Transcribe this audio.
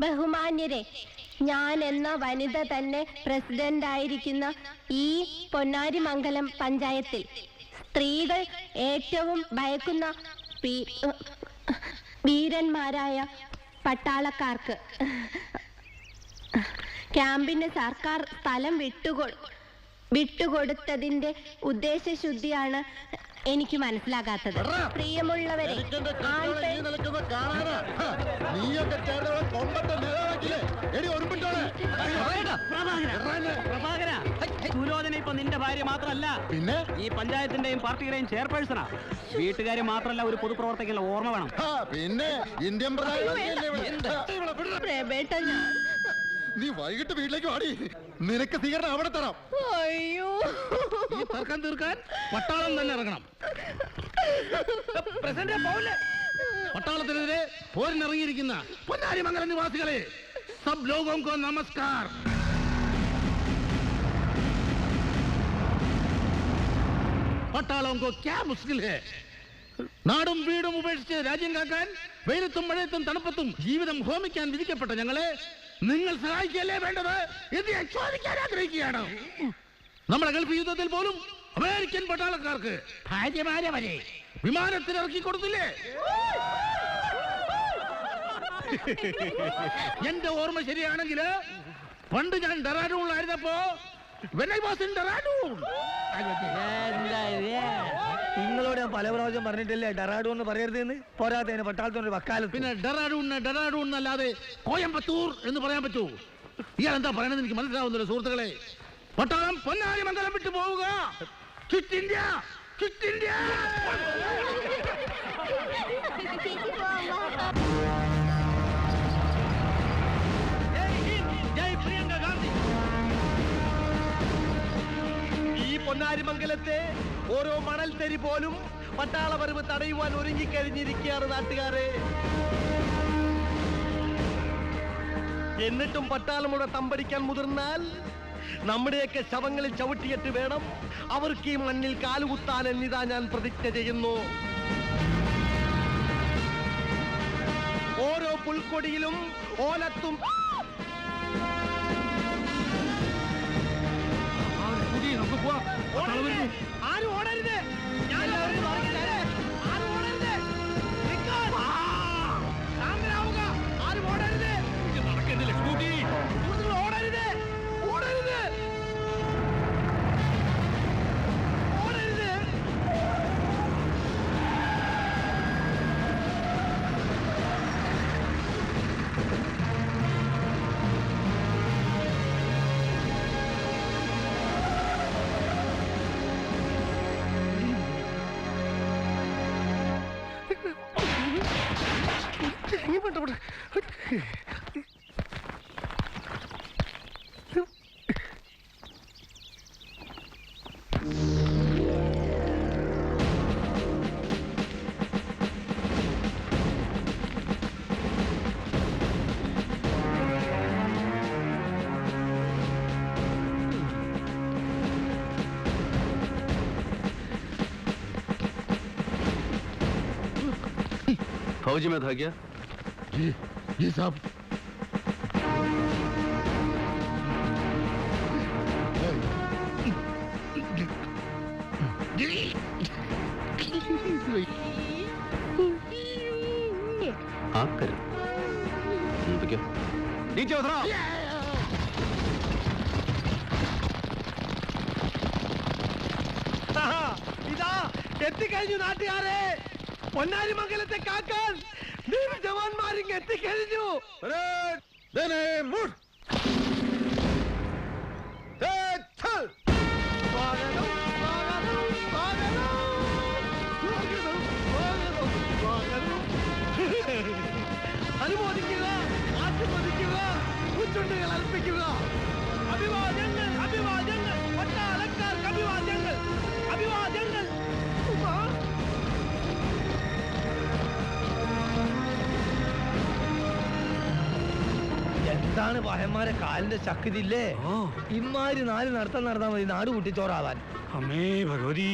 ബഹുമാന്യരെ, ഞാൻ എന്ന വനിത തന്നെ പ്രസിഡന്റ് ആയിരിക്കുന്ന ഈ പൊന്നാരിമംഗലം പഞ്ചായത്തിൽ സ്ത്രീകൾ ഏറ്റവും ഭയക്കുന്ന വീരന്മാരായ പട്ടാളക്കാർക്ക് ക്യാമ്പിന് സർക്കാർ സ്ഥലം വിട്ടുകൊടുത്തതിന്റെ ഉദ്ദേശശുദ്ധിയാണ് എനിക്ക് മനസ്സിലാകാത്തത്. പ്രിയമുള്ളവരെ, സുലോചന ഇപ്പൊ നിന്റെ ഭാര്യ മാത്രമല്ല, പിന്നെ ഈ പഞ്ചായത്തിന്റെയും പാർട്ടിയുടെയും ചെയർപേഴ്സണാ. വീട്ടുകാരെ മാത്രമല്ല, ഒരു പൊതുപ്രവർത്തകനുള്ള ഓർമ്മ വേണം. പിന്നെ ഇന്ത്യൻ നീ വൈകിട്ട് വീട്ടിലേക്ക് വാടി, നിനക്ക് സ്വീകരണം അവിടെ തരാം. അയ്യോ, ഈ തർക്കം തീർക്കാൻ പട്ടാളം തന്നെ ഇറങ്ങണം. പട്ടാളത്തിനെതിരെ പോരിനിറങ്ങിയിരിക്കുന്ന പൊന്നാരിമംഗലം നിവാസികളെ, സബ് ലോഗോं को നമസ്കാർ. പട്ടാളം को क्या मुश्किल है? നാടും വീടും ഉപേക്ഷിച്ച് രാജ്യം കാക്കാൻ വെയിലത്തും മഴയത്തും തണുപ്പത്തും ജീവിതം ഹോമിക്കാൻ വിധിക്കപ്പെട്ട ഞങ്ങളെ നിങ്ങൾ സഹായിക്കല്ലേ വേണ്ടത് എന്ന് ഞാൻ ചോദിക്കാൻ ആഗ്രഹിക്കുകയാണ്. നമ്മുടെ ഗൾഫ് യുദ്ധത്തിൽ പോലും അമേരിക്കൻ പട്ടാളക്കാർക്ക് ഭാര്യമാരെ വരെ വിമാനത്തിൽ ഇറക്കി കൊടുത്തില്ലേ? എന്റെ ഓർമ്മ ശരിയാണെങ്കിൽ പണ്ട് ഞാൻ ഡെറാഡൂണിലായിരുന്നപ്പോ നിങ്ങളോട് ഞാൻ പല പ്രാവശ്യം പറഞ്ഞിട്ടില്ലേ ഡെറാഡൂൺ എന്ന് പറയരുതെന്ന്. പോരാത്തതിന് പട്ടാളത്തിനൊരു വക്കാലത്ത്. പിന്നെ ഡെറാഡൂൺ അല്ലാതെ കോയമ്പത്തൂർ എന്ന് പറയാൻ പറ്റൂ? ഇയാൾ എന്താ പറയണെന്ന് എനിക്ക് മനസ്സിലാവുന്നില്ല സുഹൃത്തുക്കളെ. പട്ടാളം പൊന്നാരിമംഗലം വിട്ടു പോവുക. Quit India, quit India. ജയ് പ്രിയങ്ക ഗാന്ധി. ഈ പൊന്നാരിമംഗലത്തെ ഓരോ മണൽ തരി പോലും പട്ടാള വരവ് തടയുവാൻ ഒരുങ്ങിക്കഴിഞ്ഞിരിക്കുകയാണ് നാട്ടുകാരെ. എന്നിട്ടും പട്ടാളമുടെ തമ്പടിക്കാൻ മുതിർന്നാൽ നമ്മുടെയൊക്കെ ശവങ്ങളിൽ ചവിട്ടിയിട്ട് വേണം അവർക്ക് ഈ മണ്ണിൽ കാലുകുത്താൻ എന്നിതാ ഞാൻ പ്രതിജ്ഞ ചെയ്യുന്നു. ഓരോ പുൽക്കൊടിയിലും ഓലത്തും ആരും ഓടരുത്. ആരും ഓടരുത്. നടക്കുന്നില്ല സ്കൂട്ടി. ഓടരുത്, ഓടരുത്, ഓടരുത്. फौजी में था क्या? जी साहब. आप करें तो क्या? नीचे उतरो. ഇതാ എത്തിക്കഴിഞ്ഞു നാട്ടുകാരെ. പൊന്നാരിമംഗലത്തെ കാക്കാൻ ജവാന്മാരിങ് എത്തിക്കഴിഞ്ഞു. അനുമോദിക്കുക, ആശീർവദിക്കുക, പൂച്ചൊണ്ടുകൾ അർപ്പിക്കുക. അഭിവാദ്യങ്ങൾ, അഭിവാദ്യങ്ങൾ, പട്ടാളക്കാർക്ക് അഭിവാദ്യങ്ങൾ, അഭിവാദ്യങ്ങൾ. എന്താണ് പഹന്മാരെ കാലിന്റെ ശക്തി ഇല്ലേ? ഇമാര് നാല് നടത്താൻ നടന്നാൽ മതി നാട് കുട്ടിച്ചോറാവാൻ. അമ്മേ ഭഗവതി.